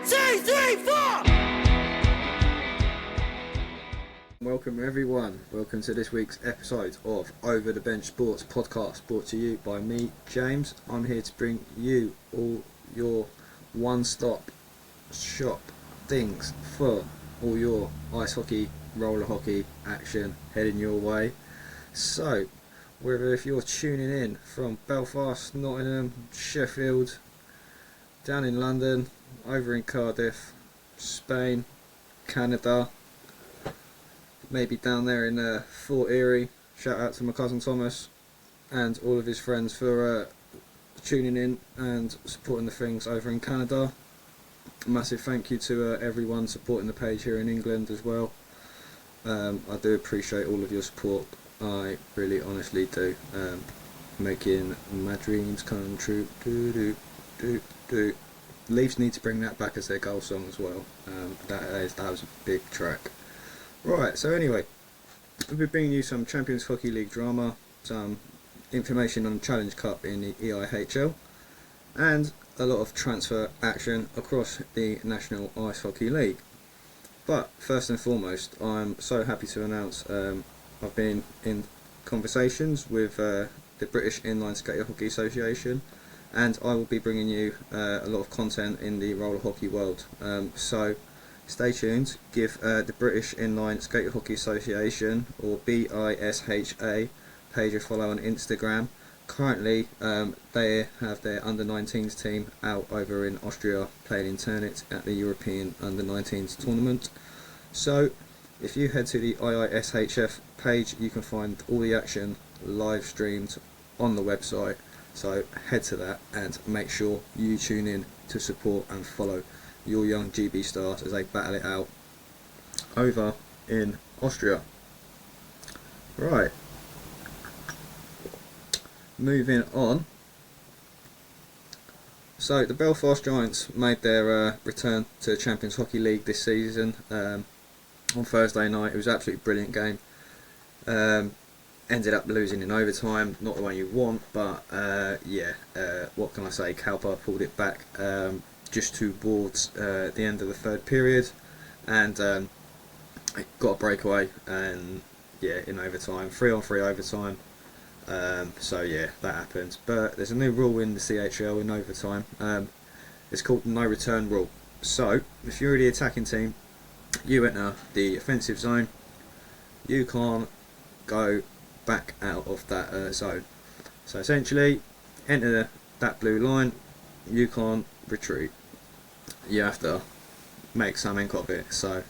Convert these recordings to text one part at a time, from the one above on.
2, 3, 4! Welcome everyone, welcome to this week's episode of Over the Bench Sports Podcast, brought to you by me, James. I'm here to bring you all your one-stop shop things for all your ice hockey, roller hockey action heading your way. So, whether if you're tuning in from Belfast, Nottingham, Sheffield, down in London, over in Cardiff, Spain, Canada, maybe down there in Fort Erie, shout out to my cousin Thomas and all of his friends for tuning in and supporting the things over in Canada. A massive thank you to everyone supporting the page here in England as well. I do appreciate all of your support, I really honestly do. Making my dreams come true. Leafs need to bring that back as their goal song as well. That was a big track. Right, so anyway, we'll be bringing you some Champions Hockey League drama, some information on the Challenge Cup in the EIHL, and a lot of transfer action across the National Ice Hockey League. But first and foremost, I'm so happy to announce I've been in conversations with the British Inline Skate Hockey Association, and I will be bringing you a lot of content in the roller hockey world. So stay tuned, give the British Inline Skate Hockey Association, or BISHA, page a follow on Instagram. Currently they have their under-19s team out over in Austria playing in Ternit at the European under-19s tournament. So if you head to the IISHF page, you can find all the action live streamed on the website. So head to that and make sure you tune in to support and follow your young GB stars as they battle it out over in Austria. Right, moving on. So the Belfast Giants made their return to the Champions Hockey League this season on Thursday night. It was an absolutely brilliant game. Ended up losing in overtime, not the one you want, but what can I say, KalPa pulled it back just towards the end of the third period, and got a breakaway, and in overtime, 3-on-3 overtime. So that happens. But there's a new rule in the CHL in overtime. It's called the no return rule. So if you're the attacking team, you enter the offensive zone, you can't go back out of that zone. So essentially, enter that blue line, you can't retreat. You have to make something of it. So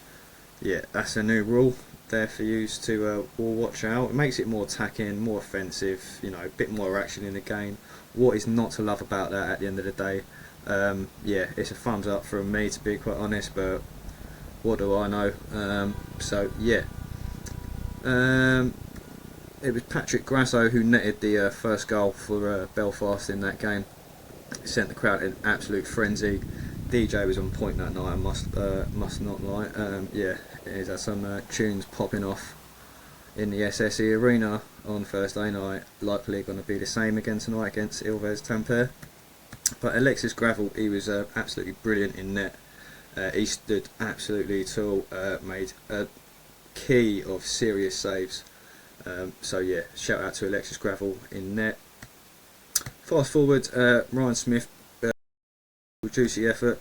that's a new rule there for you to all watch out. It makes it more attacking, more offensive, a bit more action in the game. What is not to love about that at the end of the day? It's a thumbs up from me, to be quite honest, but what do I know? It was Patrick Grasso who netted the first goal for Belfast in that game. It sent the crowd in absolute frenzy. DJ was on point that night, I must not lie. He's had some tunes popping off in the SSE Arena on Thursday night. Likely going to be the same again tonight against Ilves Tampere. But Alexis Gravel, he was absolutely brilliant in net. He stood absolutely tall, made a key of serious saves. Shout out to Alexis Gravel in net. Fast forward, Ryan Smith, juicy effort,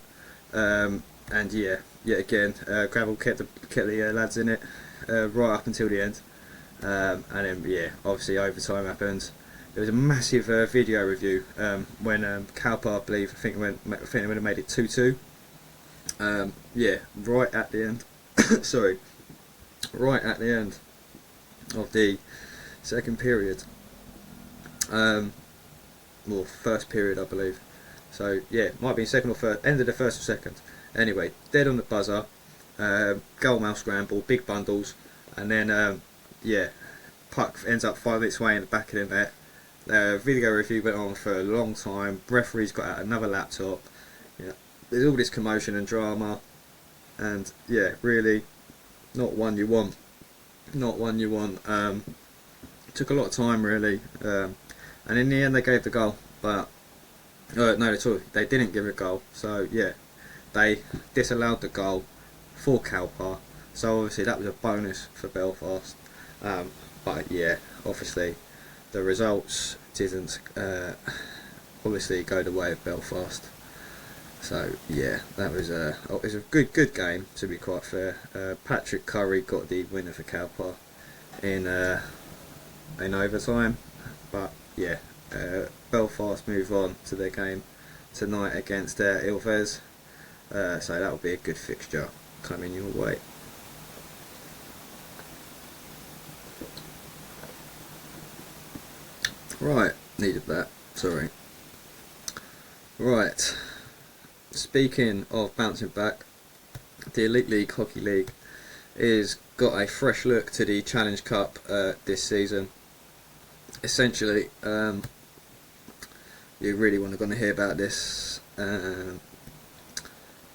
yet again, Gravel kept the lads in it right up until the end, and then obviously overtime happened. There was a massive video review when KalPa, I think they would have made it 2-2. Right at the end. Sorry, right at the end of the second period, first period I believe, so might be second or third, end of the first or second, anyway, dead on the buzzer, goal mouth scramble, big bundles, and then puck ends up finding its way in the back of the net. Video review went on for a long time, referee's got out another laptop, there's all this commotion and drama, and really not one you want. Took a lot of time really, and in the end they gave the goal, but they didn't give a goal. So they disallowed the goal for KalPa, so obviously that was a bonus for Belfast. But yeah, obviously the results didn't obviously go the way of Belfast. So yeah, that was it was a good game, to be quite fair. Patrick Curry got the winner for KalPa in overtime, but yeah, Belfast move on to their game tonight against Ilves, so that will be a good fixture coming your way. Right, needed that, sorry. Right, speaking of bouncing back, the Elite League Hockey League is got a fresh look to the Challenge Cup this season. Essentially, you really want to hear about this.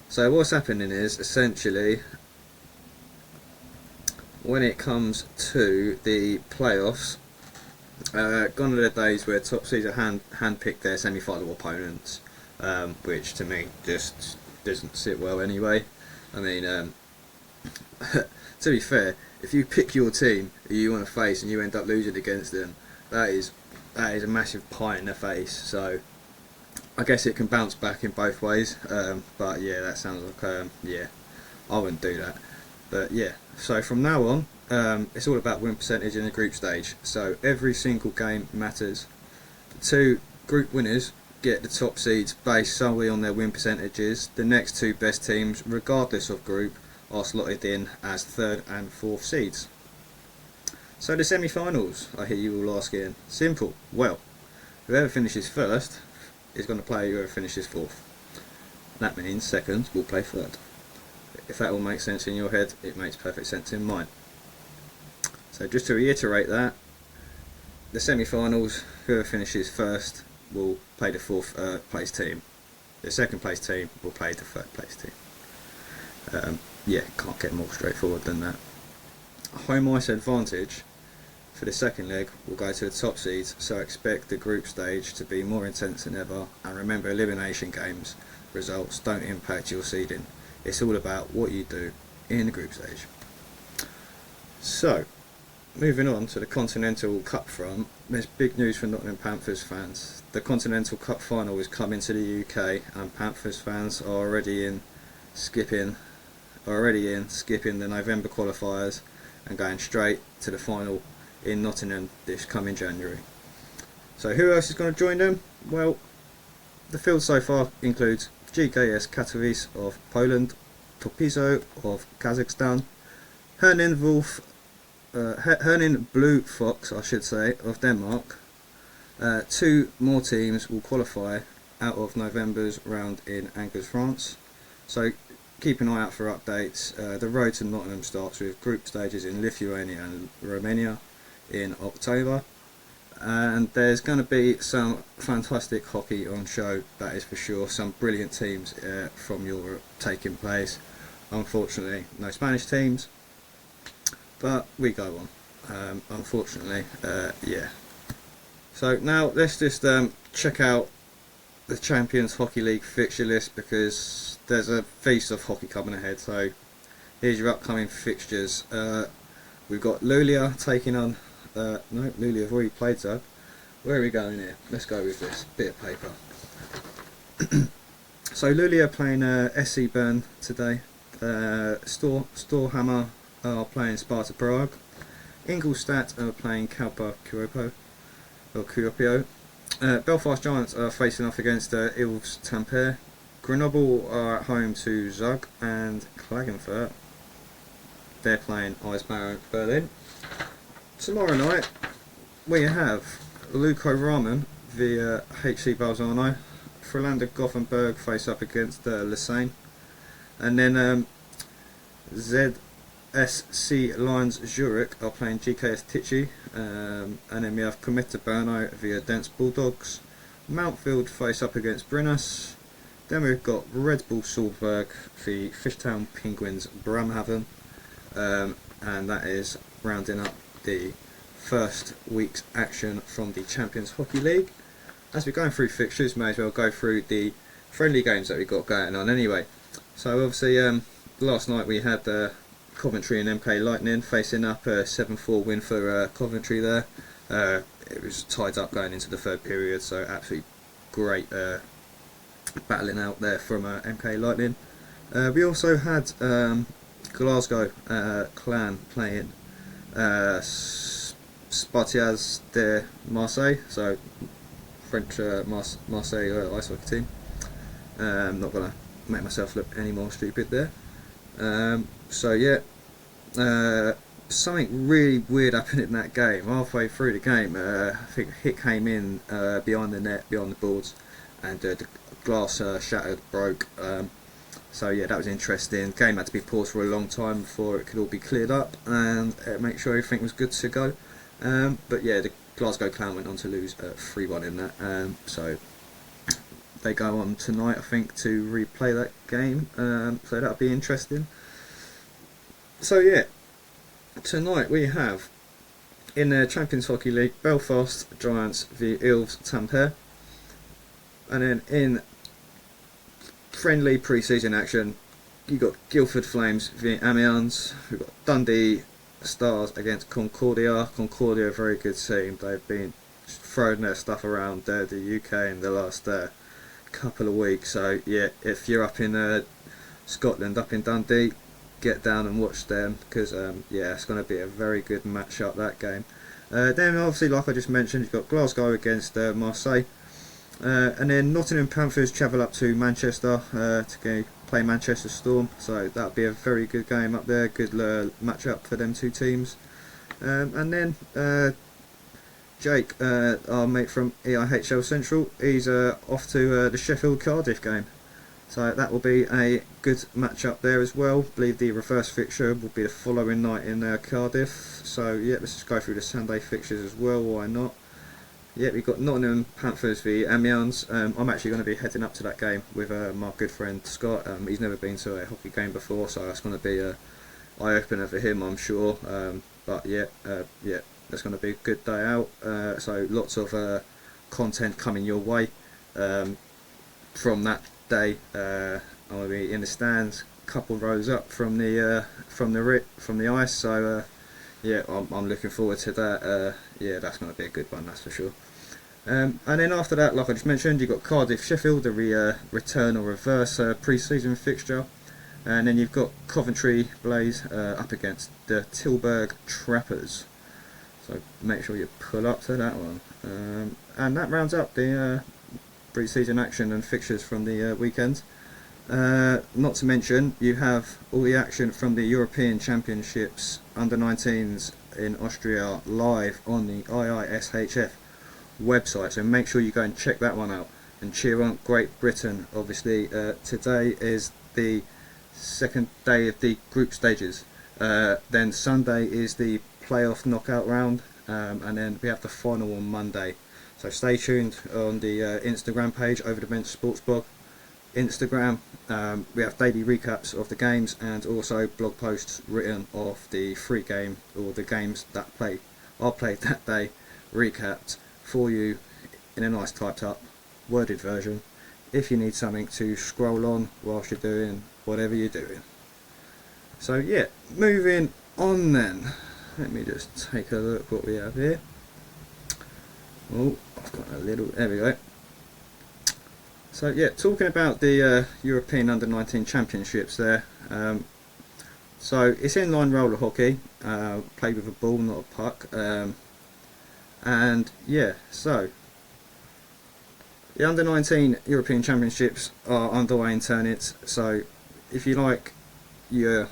So what's happening is, essentially, when it comes to the playoffs, gone are the days where top seeds are hand-picked their semi-final opponents, which to me just doesn't sit well anyway. I mean, to be fair, if you pick your team who you want to face and you end up losing against them, that is a massive pie in the face. So I guess it can bounce back in both ways, but yeah, that sounds like yeah, I wouldn't do that. But yeah, so from now on, it's all about win percentage in the group stage. So every single game matters. The two group winners get the top seeds based solely on their win percentages. The next two best teams, regardless of group, are slotted in as third and fourth seeds. So the semi-finals, I hear you all asking. Simple. Well, whoever finishes first is going to play whoever finishes fourth. That means seconds will play third. If that all makes sense in your head, it makes perfect sense in mine. So just to reiterate that, the semi-finals, whoever finishes first will play the fourth place team. The second place team will play the third place team. Yeah, can't get more straightforward than that. Home ice advantage for the second leg will go to the top seeds, so expect the group stage to be more intense than ever, and remember, elimination games results don't impact your seeding. It's all about what you do in the group stage. So, moving on to the Continental Cup front, there's big news for Nottingham Panthers fans. The Continental Cup Final is coming to the UK, and Panthers fans are already skipping the November qualifiers and going straight to the final in Nottingham this coming January. So who else is going to join them? Well, the field so far includes GKS Katowice of Poland, Topizo of Kazakhstan, Herning Blue Fox, I should say, of Denmark. Two more teams will qualify out of November's round in Angers, France. So keep an eye out for updates. The road to Nottingham starts with group stages in Lithuania and Romania in October, and there's going to be some fantastic hockey on show, that is for sure. Some brilliant teams from Europe taking place. Unfortunately, no Spanish teams, but we go on. Unfortunately, yeah. So now let's just check out the Champions Hockey League fixture list, because there's a feast of hockey coming ahead. So here's your upcoming fixtures. We've got Luleå taking on no, Luleå have already played, so where are we going here? Let's go with this bit of paper. So Luleå playing SC Bern today. Storhamar are playing Sparta Prague. Ingolstadt are playing KalPa Kuopio. Belfast Giants are facing off against Ilves Tampere. Grenoble are at home to Zug, and Klagenfurt, they're playing IISHF Berlin. Tomorrow night we have Luko Raman via HC Balzano. Frölunda Gothenburg face up against Lausanne, and then ZSC Lions Zurich are playing GKS Tichy, and then we have Kometa Brno via Dents Bulldogs. Mountfield face up against Brynäs. Then we've got Red Bull Salzburg v Fishtown Penguins Bramhaven, and that is rounding up the first week's action from the Champions Hockey League. As we're going through fixtures, may as well go through the friendly games that we've got going on anyway. So obviously last night we had Coventry and MK Lightning facing up, a 7-4 win for Coventry there. It was tied up going into the third period, so absolutely great battling out there from MK Lightning. We also had Glasgow Clan playing Spartiaz de Marseille, so French Marseille ice hockey team. Not gonna make myself look any more stupid there. So yeah, something really weird happened in that game. Halfway through the game, I think a hit came in behind the net, behind the boards, and the glass shattered, broke. So yeah, that was interesting. Game had to be paused for a long time before it could all be cleared up and make sure everything was good to go. But yeah, the Glasgow Clan went on to lose 3-1 in that. So they go on tonight, I think, to replay that game. So that'll be interesting. So yeah, tonight we have in the Champions Hockey League Belfast Giants v Ilves Tampere, and then in friendly pre-season action you got Guildford Flames v Amiens. We've got Dundee Stars against Concordia. Concordia, a very good team. They've been throwing their stuff around the UK in the last couple of weeks. So yeah, if you're up in Scotland, up in Dundee, get down and watch them, because yeah, it's going to be a very good match-up, that game. Then obviously, like I just mentioned, you've got Glasgow against Marseille. And then Nottingham Panthers travel up to Manchester to go play Manchester Storm, so that'll be a very good game up there, good match-up for them two teams. And then Jake, our mate from EIHL Central, he's off to the Sheffield Cardiff game, so that will be a good match-up there as well. I believe the reverse fixture will be the following night in Cardiff, so yeah, let's just go through the Sunday fixtures as well, why not. Yeah, we've got Nottingham Panthers v Amiens. I'm actually going to be heading up to that game with my good friend Scott. He's never been to a hockey game before, so that's going to be an eye-opener for him, I'm sure. But yeah, yeah, that's going to be a good day out. So lots of content coming your way from that day. I'm going to be in the stands, a couple rows up from the ice. So yeah, I'm looking forward to that. Yeah, that's going to be a good one, that's for sure. And then after that, like I just mentioned, you've got Cardiff Sheffield, the return or reverse pre-season fixture. And then you've got Coventry Blaze up against the Tilburg Trappers. So make sure you pull up to that one. And that rounds up the pre-season action and fixtures from the weekend. Not to mention, you have all the action from the European Championships under-19s in Austria live on the IISHF website, so make sure you go and check that one out and cheer on Great Britain. Obviously today is the second day of the group stages, then Sunday is the playoff knockout round, and then we have the final on Monday. So stay tuned on the Instagram page, Over the Bench Sports Blog Instagram. We have daily recaps of the games and also blog posts written of the free game, or the games that are played that day, recapped for you in a nice typed up worded version, if you need something to scroll on whilst you're doing whatever you're doing. So yeah, moving on then, let me just take a look what we have here. Oh, I've got a little, there we go. So yeah, talking about the European Under-19 Championships there. So it's inline roller hockey, played with a ball, not a puck. And yeah, so the Under-19 European Championships are underway in Turnitz. So if you like your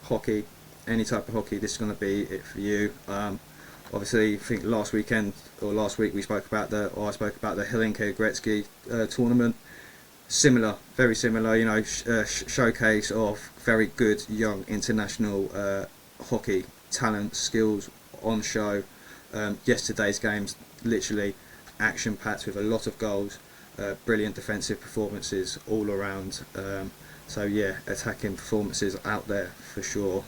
hockey, any type of hockey, this is going to be it for you. Obviously, I think last week we spoke about I spoke about the Helenka Gretzky tournament. Similar, very similar, you know, showcase of very good young international hockey talent, skills on show. Yesterday's games literally action packed with a lot of goals, brilliant defensive performances all around. So yeah, attacking performances out there for sure,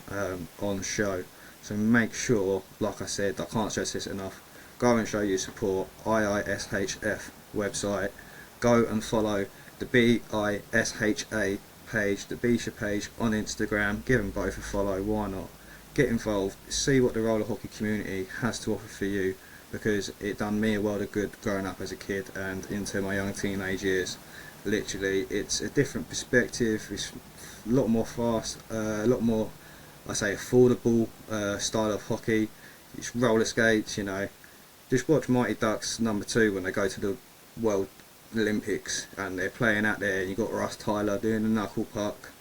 on show. So make sure, like I said, I can't stress this enough, go and show your support. IISHF website, go and follow the BISHA page, the Buesa page on Instagram. Give them both a follow, why not? Get involved, see what the roller hockey community has to offer for you, because it done me a world of good growing up as a kid and into my young teenage years. Literally, it's a different perspective, it's a lot more fast, a lot more, I say, affordable style of hockey. It's roller skates, you know. Just watch Mighty Ducks #2 when they go to the World Olympics and they're playing out there, and you've got Russ Tyler doing the knuckle puck,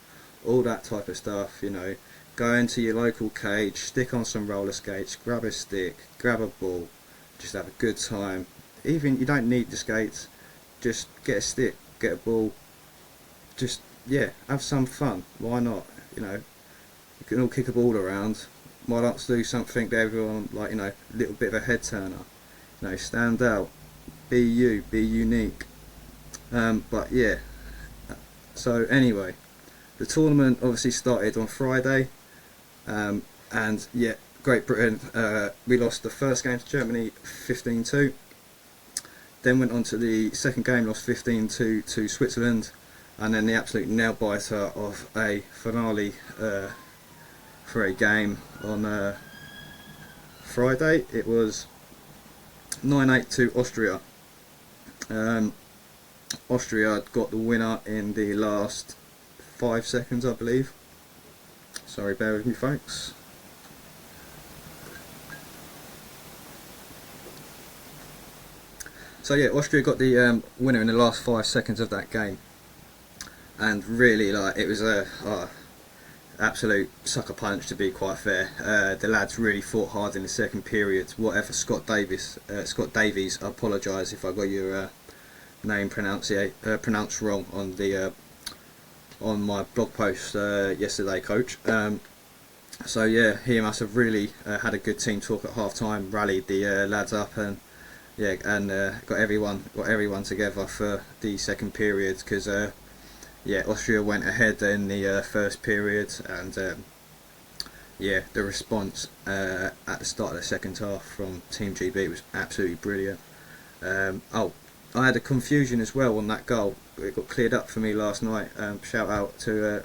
all that type of stuff, you know. Go into your local cage, stick on some roller skates, grab a stick, grab a ball, just have a good time. Even you don't need the skates, just get a stick, get a ball, just, yeah, have some fun. Why not? You know, you can all kick a ball around. Why not do something that everyone, like, you know, a little bit of a head turner. You know, stand out, be you, be unique. But yeah, so anyway, the tournament obviously started on Friday, and yeah, Great Britain, we lost the first game to Germany 15-2, then went on to the second game, lost 15-2 to Switzerland, and then the absolute nail biter of a finale for a game on Friday. It was 9-8 to Austria. Austria got the winner in the last 5 seconds, I believe. Sorry, bear with me, folks. So yeah, Austria got the winner in the last 5 seconds of that game, and really, like, it was a absolute sucker punch, to be quite fair. The lads really fought hard in the second period. Whatever, Scott Davies, I apologise if I got your name pronounced wrong on the on my blog post yesterday, coach. So yeah, he must have really had a good team talk at half time, rallied the lads up, and yeah, and got everyone together for the second period, because yeah, Austria went ahead in the first period, and yeah, the response at the start of the second half from Team GB was absolutely brilliant. Oh, I had a confusion as well on that goal. It got cleared up for me last night. Shout out to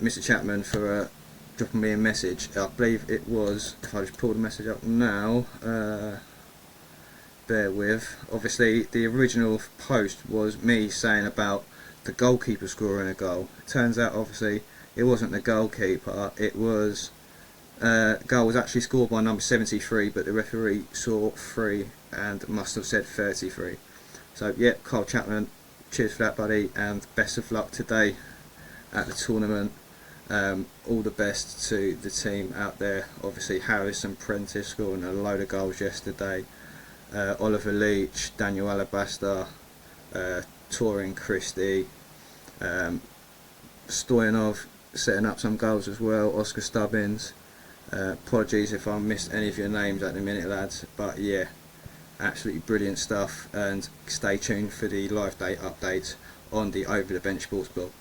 Mr. Chapman for dropping me a message. I believe it was, if I just pull the message up now, bear with. Obviously, the original post was me saying about the goalkeeper scoring a goal. It turns out, obviously, it wasn't the goalkeeper. It was goal was actually scored by number 73, but the referee saw 3 and must have said 33. So yeah, Kyle Chapman, cheers for that, buddy, and best of luck today at the tournament. All the best to the team out there. Obviously, Harris and Prentice scoring a load of goals yesterday. Oliver Leach, Daniel Alabaster, Torin Christie, Stoyanov setting up some goals as well, Oscar Stubbins. Apologies if I missed any of your names at the minute, lads, but yeah, absolutely brilliant stuff, and stay tuned for the live day updates on the Over the Bench Sports blog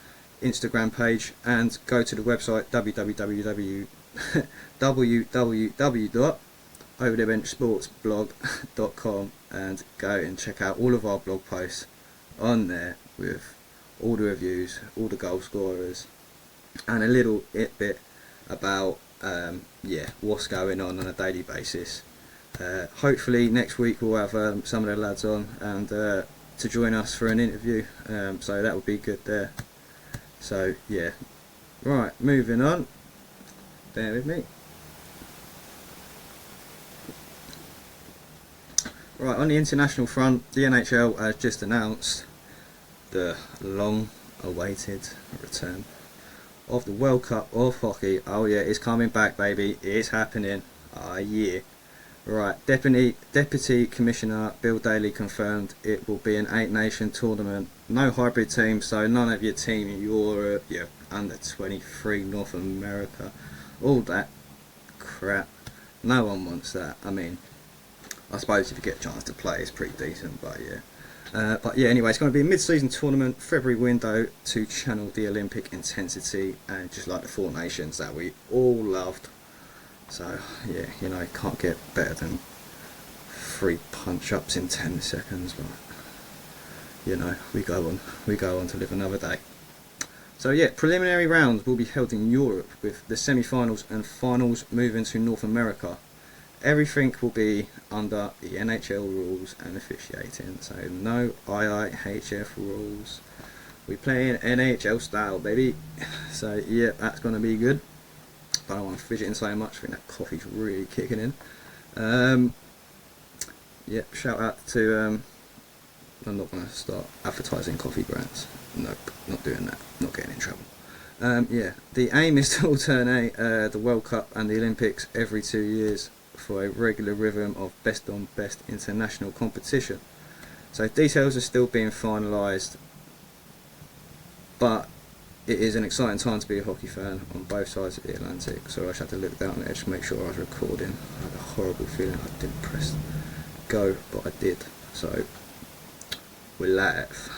Instagram page, and go to the website www.overthebenchsportsblog.com and go and check out all of our blog posts on there with all the reviews, all the goal scorers, and a little bit about yeah, what's going on a daily basis. Hopefully next week we'll have some of the lads on and to join us for an interview, so that would be good there. So yeah, right, moving on, bear with me. Right, on the international front, the NIHL has just announced the long awaited return of the World Cup of Hockey. Oh yeah, it's coming back, baby, it's happening. Ah yeah. Right, Deputy Commissioner Bill Daly confirmed it will be an 8-nation tournament. No hybrid team, so none of your team in Europe, your under 23 North America, all that crap. No one wants that. I mean, I suppose if you get a chance to play, it's pretty decent, but yeah. But yeah, anyway, it's going to be a mid-season tournament, February window to channel the Olympic intensity and just like the 4 nations that we all loved. So yeah, you know, can't get better than 3 punch-ups in 10 seconds, but you know, we go on to live another day. So yeah, preliminary rounds will be held in Europe, with the semi-finals and finals moving to North America. Everything will be under the NHL rules and officiating, so no IIHF rules. We play in NHL style, baby. So yeah, that's gonna be good. I don't want to fidgeting so much. I think that coffee's really kicking in. Yep, shout out to. I'm not going to start advertising coffee brands. Nope, not doing that. Not getting in trouble. Yeah, the aim is to alternate the World Cup and the Olympics every 2 years for a regular rhythm of best on best international competition. So details are still being finalised, but it is an exciting time to be a hockey fan on both sides of the Atlantic. So I just had to look down there to make sure I was recording. I had a horrible feeling I didn't press go, but I did. So we're live.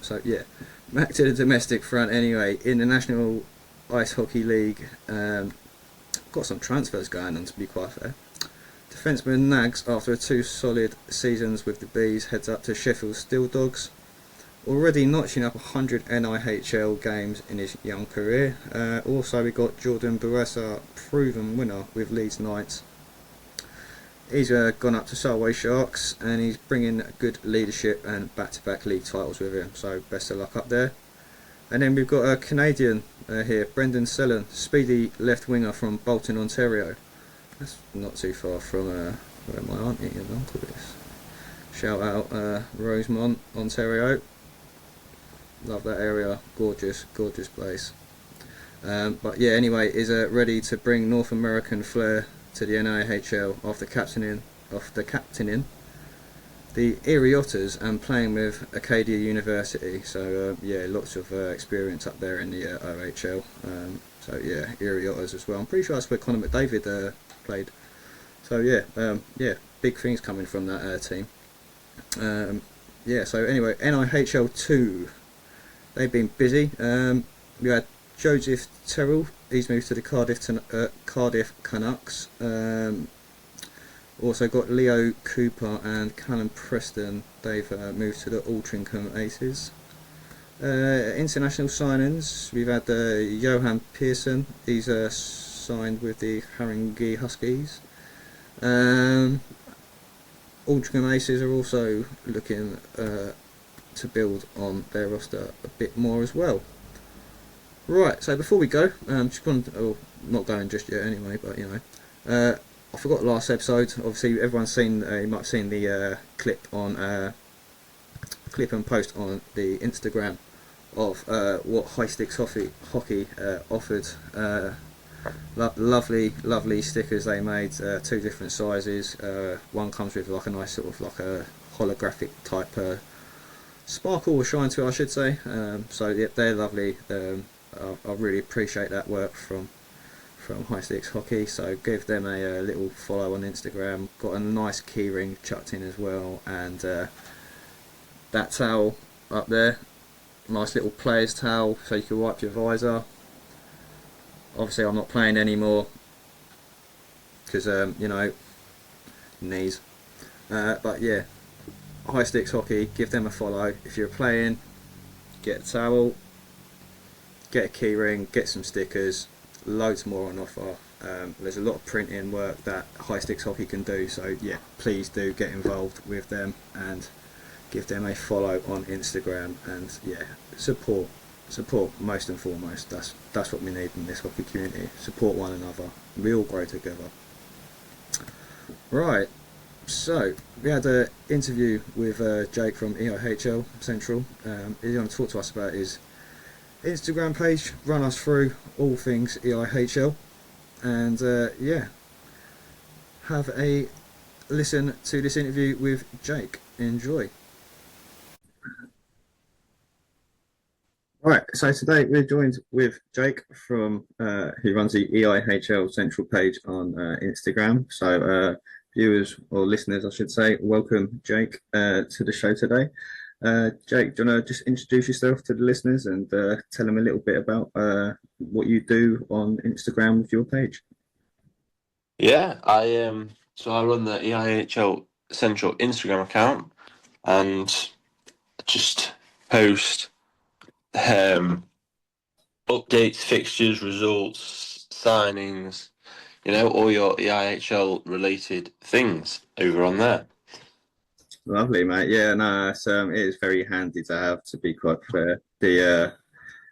So yeah, back to the domestic front anyway. In the National Ice Hockey League, got some transfers going on, to be quite fair. Defenceman Knaggs, after 2 solid seasons with the Bees, heads up to Sheffield Steeldogs. Already notching up 100 NIHL games in his young career. Also we got Jordan Buesa, proven winner with Leeds Knights. He's gone up to Solway Sharks, and he's bringing good leadership and back-to-back league titles with him, so best of luck up there. And then we've got a Canadian here, Brendan Sellan, speedy left winger from Bolton, Ontario. That's not too far from where my auntie and uncle is. Shout out Rosemont, Ontario. Love that area, gorgeous, gorgeous place. But yeah, anyway, is ready to bring North American flair to the NIHL after captaining the Erie Otters and playing with Acadia University. So yeah, lots of experience up there in the OHL. So yeah, Erie Otters as well. I'm pretty sure that's where Conor McDavid played. So yeah, yeah, big things coming from that team. Yeah, so anyway, NIHL 2. They've been busy. We had Joseph Terrell, he's moved to the Cardiff Canucks. Also got Leo Cooper and Callum Preston, they've moved to the Altrincham Aces. International signings, we've had Johan Pearson, he's signed with the Haringey Huskies. Altrincham Aces are also looking to build on their roster a bit more as well. Right, so before we go, just going to, not going just yet anyway, but you know, I forgot last episode. Obviously, everyone's seen, you might have seen the clip and post on the Instagram of what High Sticks Hockey offered. Lovely stickers they made, 2 different sizes. One comes with like a nice sort of like a holographic type sparkle or shine to it, I should say. So yeah, they're lovely. I really appreciate that work from High Sticks Hockey, so give them a little follow on Instagram. Got a nice keyring chucked in as well, and that towel up there, nice little player's towel so you can wipe your visor. Obviously I'm not playing anymore because you know, knees, but yeah, High Sticks Hockey, give them a follow. If you're playing, get a towel, get a keyring, get some stickers, loads more on offer. There's a lot of printing work that High Sticks Hockey can do, so yeah, please do get involved with them and give them a follow on Instagram, and yeah, support most and foremost. That's what we need in this hockey community. Support one another, we all grow together. Right, so we had an interview with Jake from EIHL Central. He's going to talk to us about his Instagram page, run us through all things EIHL, and yeah, have a listen to this interview with Jake. Enjoy. Right, so today we're joined with Jake from who runs the EIHL Central page on Instagram. So viewers or listeners, I should say, welcome Jake to the show today. Jake, do you want to just introduce yourself to the listeners and tell them a little bit about what you do on Instagram with your page? Yeah, I run the EIHL Central Instagram account and just post updates, fixtures, results, signings, all your EIHL related things over on there. Lovely, mate. Yeah, no, it is very handy to have, to be quite fair. The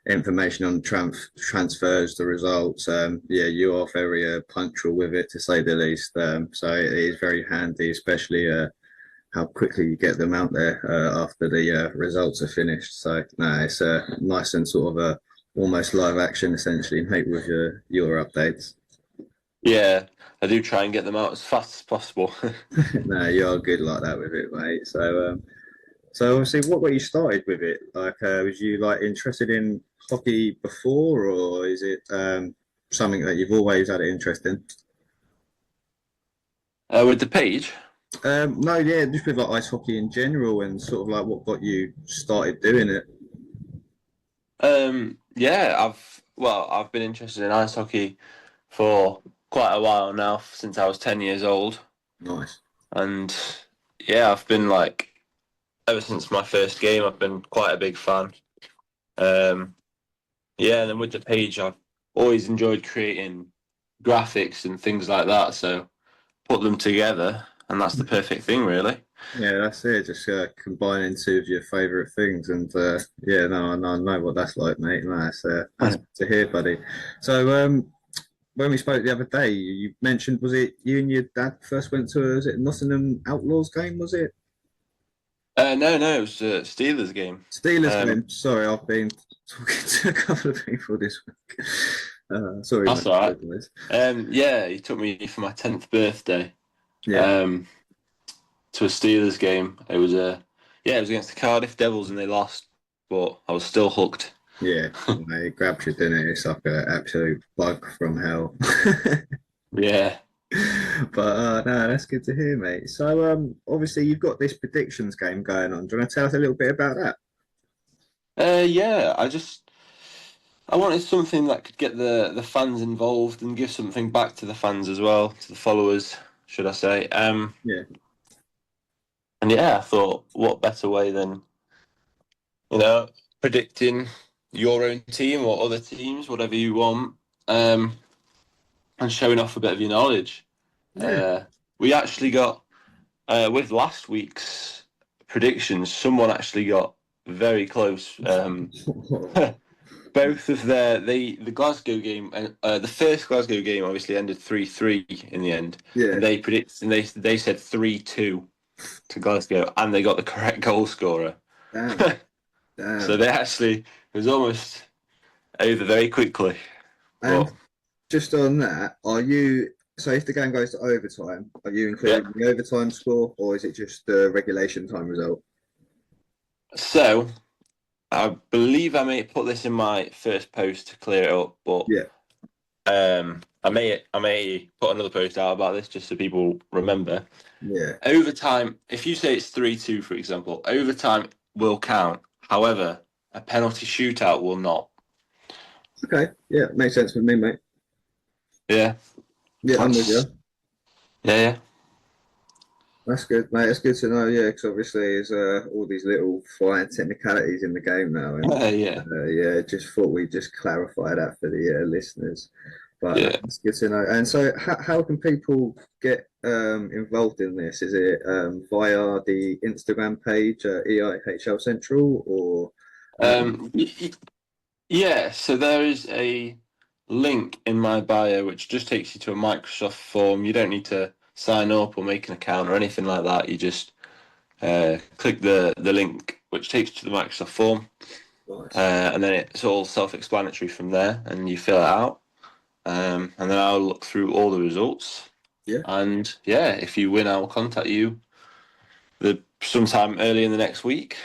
information on transfers, the results. Yeah, you are very punctual with it, to say the least. So it is very handy, especially how quickly you get them out there after the results are finished. So no, it's nice and sort of almost live action, essentially, mate, with your updates. Yeah, I do try and get them out as fast as possible. No, you are good like that with it, mate. So obviously, what got you started with it? Like, was you like interested in hockey before, or is it something that you've always had an interest in? With the page, No, yeah, just with like ice hockey in general, and sort of like what got you started doing it. yeah, I've been interested in ice hockey for quite a while now, since I was 10 years old, Nice. and yeah, I've been like ever since my first game. I've been quite a big fan. Um, yeah, and then with the page, I've always enjoyed creating graphics and things like that. So put them together, and that's the perfect thing, really. Yeah, that's it. Just combining two of your favourite things, and yeah, no, I know what that's like, mate. No, that's good to hear, buddy. So, when we spoke the other day, you mentioned, was it you and your dad first went to was it Nottingham Outlaws game? Was it No, it was a Steelers game. Steelers Um, game? Sorry, I've been talking to a couple of people this week. Sorry, that's mate. all right. Yeah, he took me for my 10th birthday. Yeah, Um, to a Steelers game. It was against the Cardiff Devils and they lost, but I was still hooked. yeah. It grabbed you, didn't it? It's like an absolute bug from hell. Yeah. But no, that's good to hear, mate. So obviously you've got this predictions game going on. Do you want to tell us a little bit about that? Yeah, I wanted something that could get the fans involved and give something back to the fans as well, to the followers, should I say. Yeah, And yeah, I thought what better way than, you know, predicting your own team or other teams, whatever you want, um, and showing off a bit of your knowledge. yeah. Uh, we actually got with last week's predictions, someone actually got very close. Both of the Glasgow game and the first Glasgow game obviously ended 3-3 in the end, Yeah, and they said 3-2 to Glasgow, and they got the correct goal scorer. damn, So damn. they actually it was almost over very quickly. And But just on that, are you so if the game goes to overtime, are you yeah, including the overtime score, or is it just the regulation time result? so I believe I may put this in my first post to clear it up, but Yeah, I may put another post out about this just so people remember. yeah. Overtime, if you say it's 3-2, for example, overtime will count. However, a penalty shootout will not. Okay, yeah, makes sense with me, mate. Yeah, Yeah, I'm with that's you. yeah, That's good, mate. That's good to know. Yeah, because obviously there's all these little fine technicalities in the game now, and yeah, yeah, just thought we'd just clarify that for the listeners. But yeah. it's good to know. And so, how can people get involved in this? Is it via the Instagram page, EIHL Central, or Um, y- y- yeah. So there is a link in my bio which just takes you to a Microsoft form. You don't need to sign up or make an account or anything like that. You just click the link which takes you to the Microsoft form, nice? and then it's all self-explanatory from there, and you fill it out. And then I'll look through all the results. Yeah, And yeah, if you win, I'll contact you sometime early in the next week.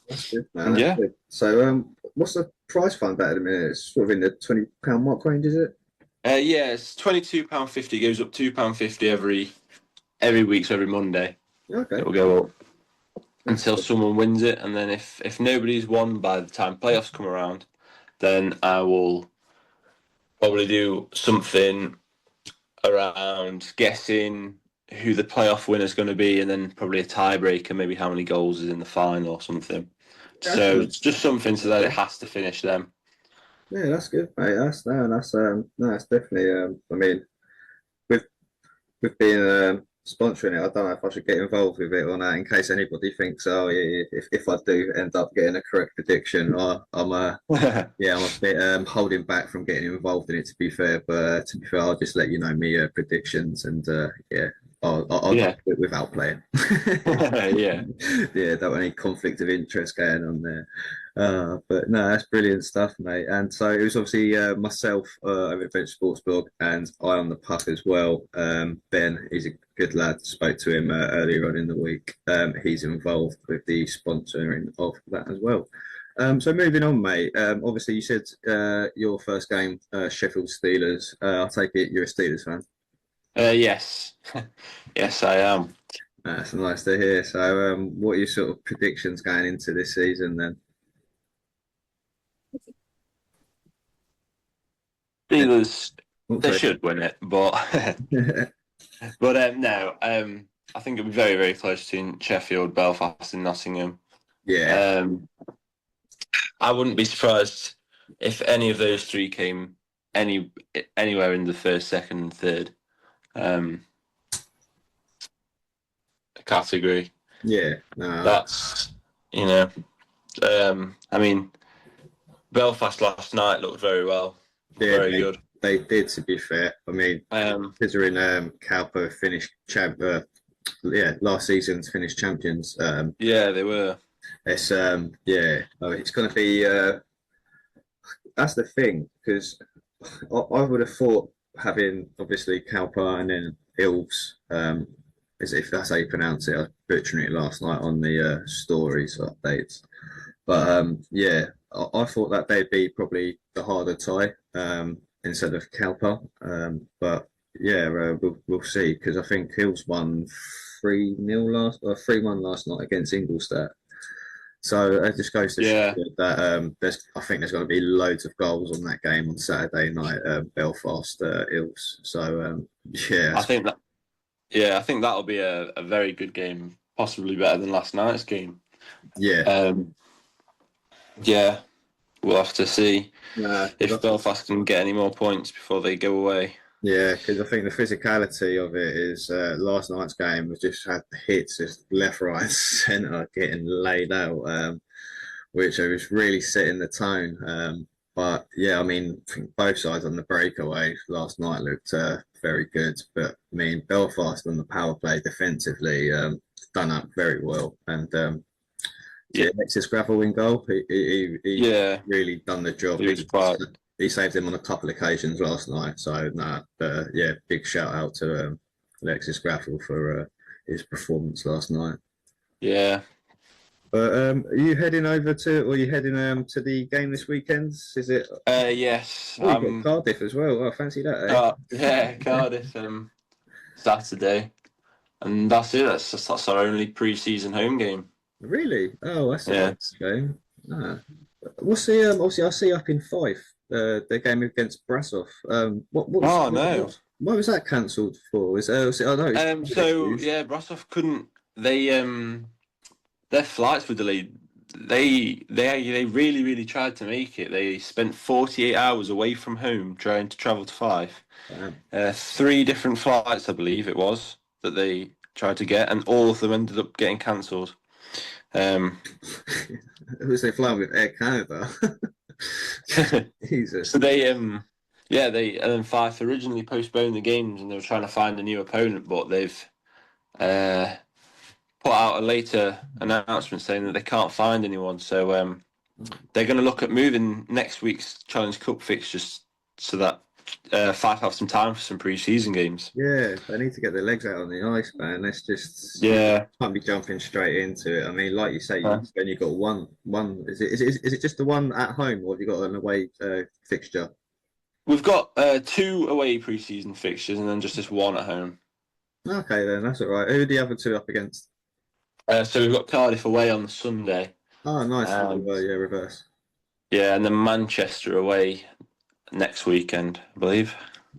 that's good, man. And That's yeah, good. So, what's the prize fund at the minute? It's sort of in the £20 mark range, is it? yeah, it's £22.50. Goes up £2.50 every week, so every Monday Okay, it will go up that's until good. someone wins it. And then if nobody's won by the time playoffs come around, then I will probably do something around guessing who the playoff winner is going to be, and then probably a tiebreaker, maybe how many goals is in the final or something. That's So nice. it's just something so that it has to finish them. Yeah, that's good, mate. That's definitely. I mean, with with being sponsoring it, I don't know if I should get involved with it or not. In case anybody thinks, oh yeah, if I do end up getting a correct prediction, I'm yeah, I'm a bit holding back from getting involved in it. To be fair, but to be fair, I'll just let you know me predictions, and yeah, I'll do Yeah. it without playing. Yeah. Yeah, don't want any conflict of interest going on there. But no, that's brilliant stuff, mate. And so it was obviously myself over at Bench Sports Blog and I on the puck as well. Ben, he's a good lad. Spoke to him earlier on in the week. He's involved with the sponsoring of that as well. So moving on, mate. Obviously, you said your first game, Sheffield Steelers. I take it you're a Steelers fan. Yes. Yes, I am. That's nice to hear. So, what are your sort of predictions going into this season then? Steelers, Oh, they sorry. should win it, but no. I think it'll be very, very close between Sheffield, Belfast, and Nottingham. Yeah, Um, I wouldn't be surprised if any of those three came any anywhere in the first, second, and third um, category. yeah. No, That's you know, I mean, Belfast last night looked very well, yeah, very good. they did. To be fair, I mean, Um, considering KalPa finished yeah, last season's finished champions. yeah, they were. Yeah, it's going to be. That's the thing because I would have thought having obviously KalPa and then Ilves, as if that's how you pronounce it. I was butchering it last night on the stories updates. But yeah, I thought that they'd be probably the harder tie instead of KalPa. But yeah, we'll see because I think Hills won 3-0 last or 3-1 last night against Ingolstadt. So it just goes to show Yeah, that I think there's going to be loads of goals on that game on Saturday night, Belfast Ills. So yeah, I think that. Yeah, I think that'll be a very good game, possibly better than last night's game. yeah, Um, yeah, we'll have to see nah, if Belfast can get any more points before they go away. yeah, because I think the physicality of it is last night's game was just had hits just left, right, and centre getting laid out, which was really setting the tone. But yeah, I mean, I think both sides on the breakaway last night looked very good. But I mean, Belfast on the power play defensively done up very well, and Yeah, yeah, Alexis Gravel in goal. He yeah, really done the job. it was quite. He saved him on a couple of occasions last night. So nah, yeah, big shout out to Alexis Gravel for his performance last night. Yeah, But are you heading over to, or are you heading to the game this weekend? Is it? yes, Oh, you got Cardiff as well. Oh, fancy that, eh? yeah, Cardiff Saturday, and that's it. That's our only pre-season home game. Really? Oh, that's a Yeah. nice game. Ah. What's the obviously I see up in Fife the game against Brasov. Oh no. Why was that cancelled for? I know it's So issues. yeah, Brasov couldn't. Their flights were delayed. They really really tried to make it. They spent 48 hours away from home trying to travel to Fife. Damn. Three different flights, I believe it was, that they tried to get, and all of them ended up getting cancelled. Um, Who's they flying with Air Canada? Jesus. so they and then Fife originally postponed the games, and they were trying to find a new opponent, but they've uh, put out a later announcement saying that they can't find anyone. So they're going to look at moving next week's Challenge Cup fixtures so that Fife have some time for some pre-season games. Yeah, they need to get their legs out on the ice, man. Let's just Yeah. can't be jumping straight into it. I mean, like you say, you've only got one. Is it just the one at home, or have you got an away fixture? We've got two away pre-season fixtures and then just this one at home. Okay, then that's all right. Who are the other two up against? So we've got Cardiff away on the Sunday. Oh, nice. Um, Yeah, reverse. yeah, and then Manchester away next weekend, I believe.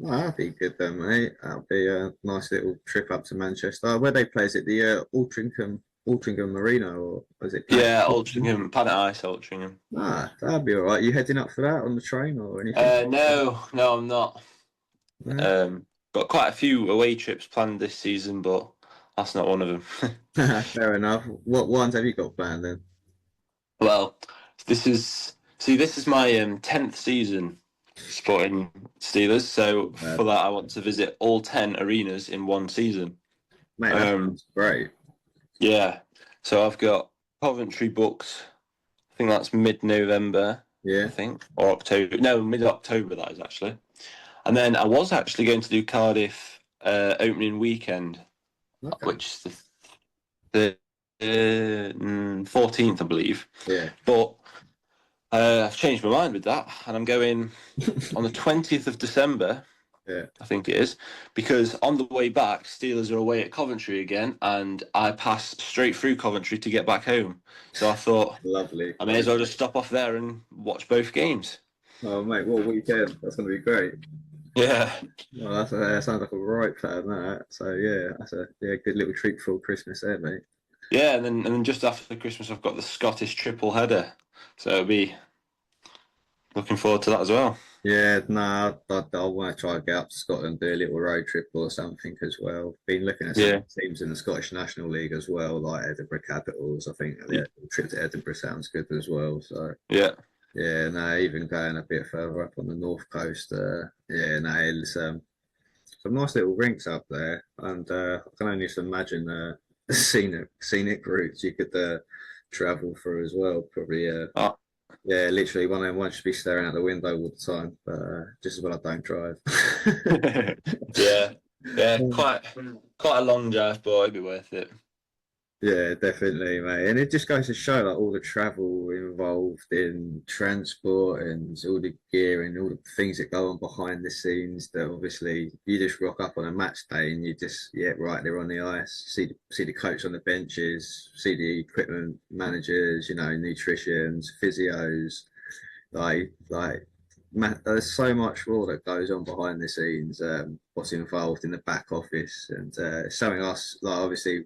Oh, that'd be good then, mate. That'll be a nice little trip up to Manchester. Where they play, is it the Altrincham Altrincham Marina, or was it? Yeah, Altrincham, Planet Ice, Altrincham. Ah, that'd be all right. You heading up for that on the train or anything? No, I'm not. No? Um, got quite a few away trips planned this season, but that's not one of them. Fair enough. What ones have you got planned then? Well, this is my 10th season supporting Steelers. So Uh, for that, I want to visit all 10 arenas in one season. Mate, that Um, sounds great. yeah. So I've got Coventry booked. I think that's mid-November. I Yeah. think, or October. No, mid-October that is actually. And then I was actually going to do Cardiff opening weekend, Okay. which is the 14th, I believe. Yeah. But I've changed my mind with that, and I'm going on the 20th of December, Yeah. I think it is, because on the way back, Steelers are away at Coventry again, and I pass straight through Coventry to get back home. So I thought Lovely. I may as well just stop off there and watch both games. Oh, mate, what weekend? That's going to be great. Yeah, Well, that sounds like a right plan, that. So, yeah, that's a good little treat for Christmas there, mate. yeah, and then just after Christmas, I've got the Scottish triple header, so it'll be looking forward to that as well. Yeah, no, I want to try and get up to Scotland, do a little road trip or something as well. Been looking at some Yeah, teams in the Scottish National League as well, like Edinburgh Capitals. I think the trip to Edinburgh sounds good as well. So, yeah, yeah, no, even going a bit further up on the north coast, yeah, no, it's some nice little rinks up there, and I can only just imagine the scenic routes you could travel through as well. Probably, oh, yeah, literally one of them won't just be staring out the window all the time, but just as well I don't drive. yeah, yeah. Quite a long drive, but it'd be worth it. Yeah, definitely, mate. And it just goes to show like all the travel involved in transport and all the gear and all the things that go on behind the scenes that obviously you just rock up on a match day and you just right there on the ice, see the coach on the benches, see the equipment managers, nutritionists, physios, there's so much more that goes on behind the scenes, what's involved in the back office and something else like obviously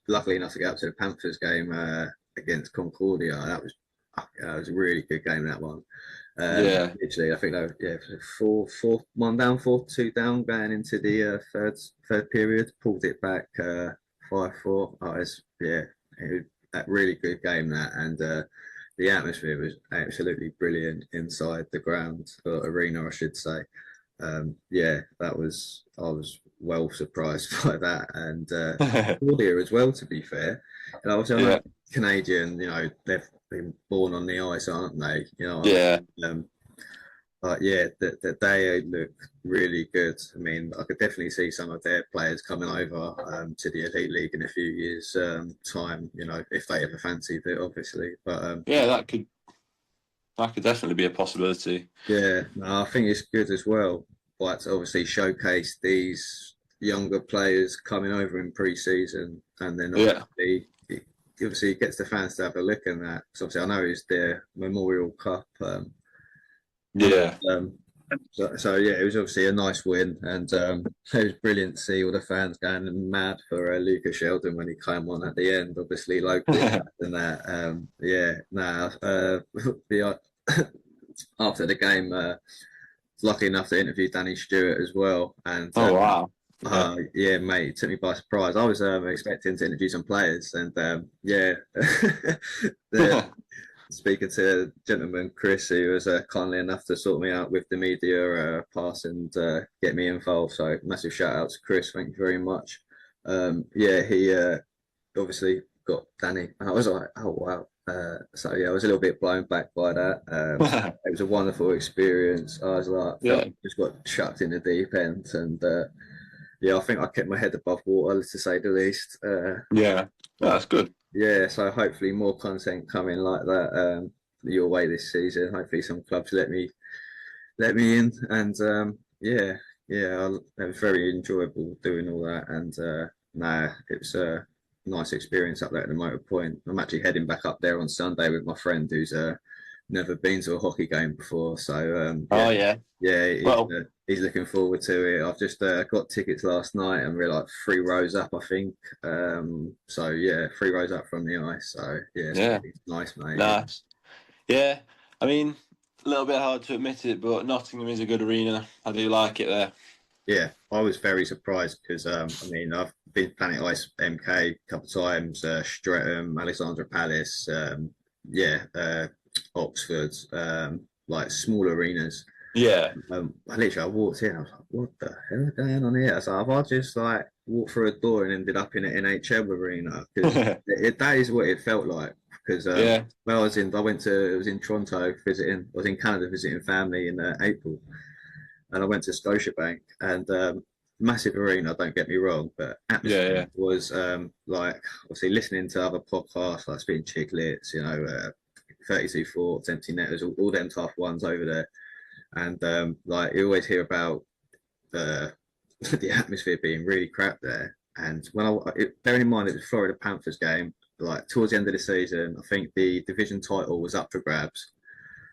luckily enough to get up to the Panthers game against Concordia. That was a really good game, that one. Yeah, Literally, I think that was, four, one down, 4-2 down, going into the third period, pulled it back 5-4. It was a really good game that, and the atmosphere was absolutely brilliant inside the ground or arena, I should say. Yeah, I was well surprised by that, and Claudia as well. To be fair, and obviously I know yeah, Canadian. They've been born on the ice, aren't they? What I yeah. mean? But yeah, they look really good. I mean, I could definitely see some of their players coming over to the Elite League in a few years' time. If they ever fancied it, obviously. But Yeah, that could definitely be a possibility. yeah, no, I think it's good as well. But to obviously showcase these younger players coming over in pre-season, and then Yeah, obviously it gets the fans to have a look at that. Because obviously I know it's their Memorial Cup, yeah, so yeah, it was obviously a nice win, and it was brilliant to see all the fans going mad for Lucas Sheldon when he came on at the end. Obviously, local and that. Yeah, nah, yeah, after the game, lucky enough to interview Danny Stewart as well. And Oh wow. Yeah. yeah, mate, it took me by surprise. I was expecting to interview some players, and yeah, the, speaking to a gentleman, Chris, who was kindly enough to sort me out with the media pass and get me involved. So massive shout out to Chris. Thank you very much. Yeah, he obviously got Danny, and I was like, oh wow. So yeah, I was a little bit blown back by that. It was a wonderful experience. I was like, felt Yeah, just got chucked in the deep end, and yeah, I think I kept my head above water, to say the least. yeah. Oh, But that's good. yeah, so hopefully more content coming like that your way this season. Hopefully some clubs let me in, and it was very enjoyable doing all that. And it was a nice experience up there at the Motor Point. I'm actually heading back up there on Sunday with my friend who's never been to a hockey game before, so yeah, Oh yeah. yeah, Well, he's looking forward to it. I've just got tickets last night, and we're like 3 rows up, I think. So yeah, 3 rows up from the ice. So yeah, it's gonna yeah, be nice, mate. Yeah. nice. Yeah, I mean, a little bit hard to admit it, but Nottingham is a good arena. I do like it there. Yeah, I was very surprised because I mean I've been Planet Ice MK a couple of times, Streatham, Alexandra Palace, yeah, Oxford, like small arenas. Yeah. I walked in, I was like, what the hell is going on here? So if I just like walked through a door and ended up in an NHL arena, because that is what it felt like. Because Yeah. when I was in Toronto visiting, I was in Canada visiting family in April, and I went to Scotiabank, and massive arena. Don't get me wrong, but Yeah. atmosphere Yeah. was like obviously listening to other podcasts like Spitting Chicklets, 32 Forts, Empty Netters, all them type ones over there, and like you always hear about the the atmosphere being really crap there. And bearing in mind it was Florida Panthers game, like towards the end of the season, I think the division title was up for grabs.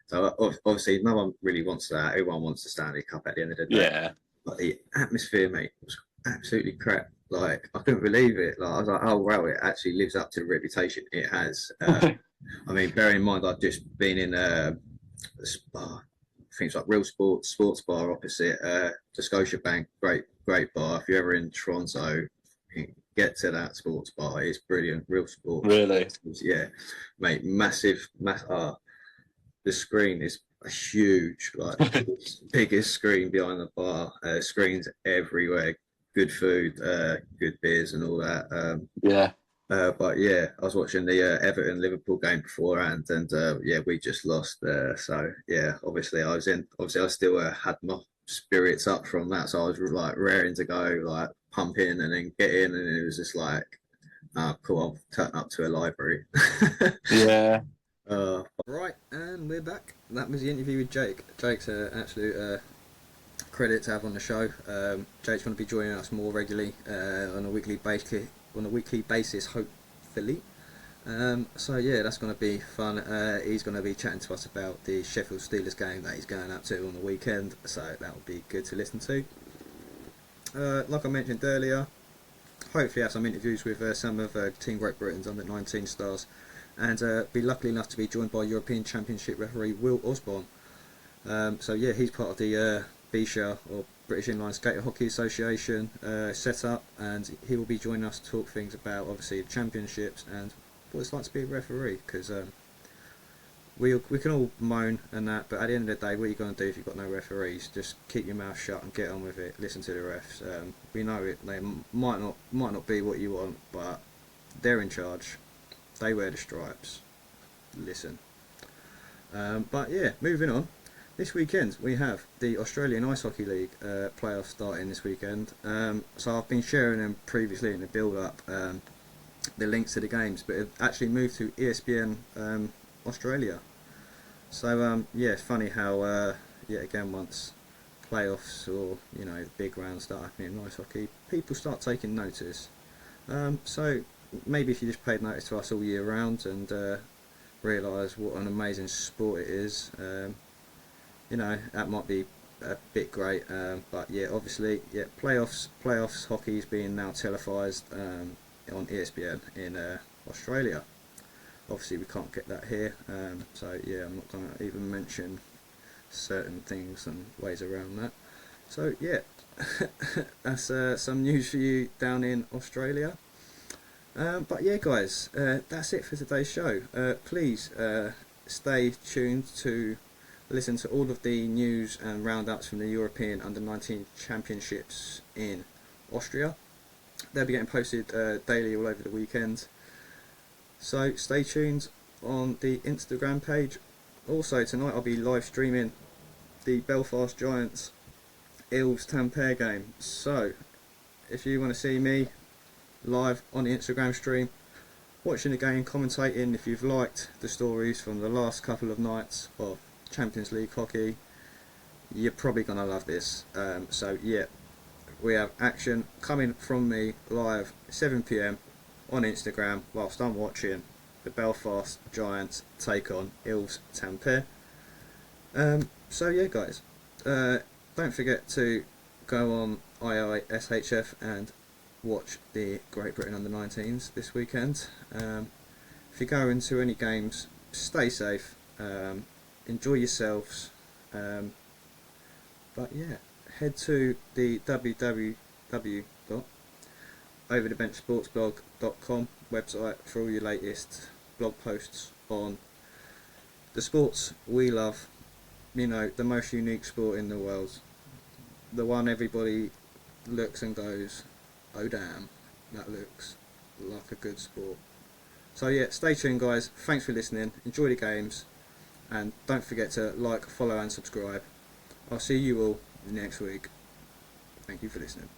So obviously, no one really wants that. Everyone wants the Stanley Cup at the end of the day. Yeah. But the atmosphere, mate, was absolutely crap. Like I couldn't believe it. Like I was like, oh wow, it actually lives up to the reputation it has. I mean, bearing in mind I've just been in a spa, things like Real Sports Bar opposite the Scotiabank, great bar. If you're ever in Toronto, get to that sports bar. It's brilliant, Real Sports. Really. Yeah, mate, the screen is huge, like biggest screen behind the bar. Screens everywhere, good food, good beers, and all that. Yeah. But yeah, I was watching the Everton Liverpool game beforehand, and yeah, we just lost. So yeah, obviously I still had my spirits up from that, so I was like raring to go, like pump in and then get in, and it was just like, cool, I'll turn up to a library. Yeah. Right, and we're back. That was the interview with Jake. Jake's an absolute credit to have on the show. Jake's going to be joining us more regularly on a weekly basis, hopefully. So yeah, that's going to be fun. He's going to be chatting to us about the Sheffield Steelers game that he's going up to on the weekend. So that will be good to listen to. Like I mentioned earlier, hopefully have some interviews with some of Team Great Britain's under 19 stars, and be lucky enough to be joined by European Championship referee Will Osborne. So yeah, he's part of the BISHA, or British Inline Skater Hockey Association setup, and he will be joining us to talk things about obviously the championships and what it's like to be a referee, because we can all moan and that, but at the end of the day, what are you going to do if you've got no referees? Just keep your mouth shut and get on with it. Listen to the refs. We know it. They might not be what you want, but they're in charge. They wear the stripes. Listen. But yeah, moving on. This weekend we have the Australian Ice Hockey League playoffs starting this weekend. So I've been sharing them previously in the build-up, the links to the games, but it actually moved to ESPN Australia. So yeah, it's funny how yet again, once playoffs or big rounds start happening in ice hockey, people start taking notice. So maybe if you just paid notice to us all year round and realise what an amazing sport it is, that might be a bit great. But yeah, obviously, yeah, playoffs hockey is being now televised on ESPN in Australia. Obviously, we can't get that here, so yeah, I'm not going to even mention certain things and ways around that. So yeah, that's some news for you down in Australia. But yeah, guys, that's it for today's show. Please stay tuned to listen to all of the news and roundups from the European Under-19 Championships in Austria. They'll be getting posted daily all over the weekend. So stay tuned on the Instagram page. Also tonight I'll be live streaming the Belfast Giants Ilves Tampere game. So if you want to see me live on the Instagram stream, watching the game, commentating, if you've liked the stories from the last couple of nights of Champions League hockey, you're probably going to love this. So yeah, we have action coming from me live 7 PM on Instagram whilst I'm watching. the Belfast Giants take on Ilves Tampere. So yeah, guys, don't forget to go on IISHF and watch the Great Britain under-19s this weekend. If you go into any games, stay safe, enjoy yourselves, but yeah, head to the www.overthebenchsportsblog.com website for all your latest blog posts on the sports we love, you know, the most unique sport in the world, the one everybody looks and goes, oh damn, that looks like a good sport. So yeah, stay tuned guys, thanks for listening, enjoy the games, and don't forget to like, follow and subscribe. I'll see you all next week. Thank you for listening.